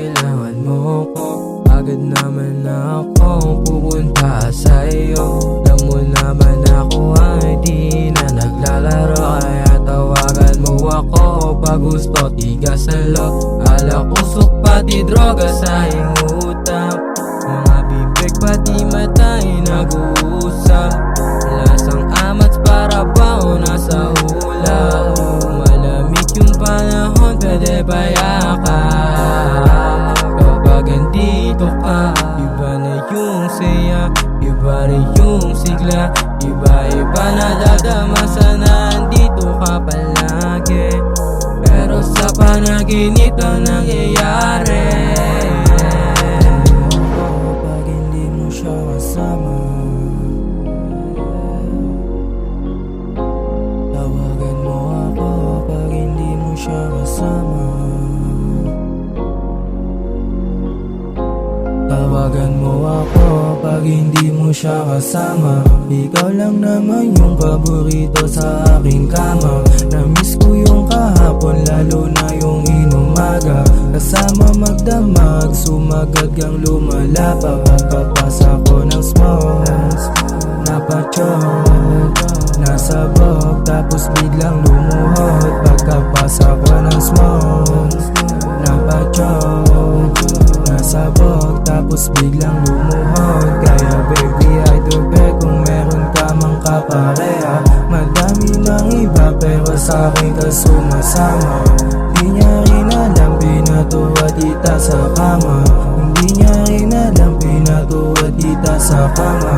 kailangan mo ko, agad naman ako pupunta sa'yo. Alam mo naman ako ay di na naglalaro, kaya tawagan mo ako pag gusto tigas sa loob. Alak, usok pati droga sa iyong utak, mga bibig pati mata ay nag-uusap. Lasang amats para bao nasa hula. Malamig yung panahon, pwede ba yakap? Kapag andito ka, iba na yung saya, iba rin yung sigla, iba-iba na dadama. Sana andito ka palagi, pero sa panaginip lang nangyayari. Kapag hindi mo siya kasama, tawagan mo ako pag hindi mo siya kasama. Tawagan mo ako pag hindi mo siya kasama. Ikaw lang naman yung paborito sa aking kama. Namiss ko yung kahapon, lalo na yung inumaga. Kasama magdamag, sumagad kang lumalapa. Pagkapasa ko ng smoke, napachok, nasabog, tapos biglang lumuhod. Pagkapasa ko ng smoke, napachok, nasabog, tapos biglang lumuhod. Kaya baby, I do beg kung meron ka mang kapareha. Madami ng iba pero sa akin ka sumasama. Di niya rin alam, pinatuwa dita sa kama. Hindi niya rin alam, pinatuwa dita sa kama.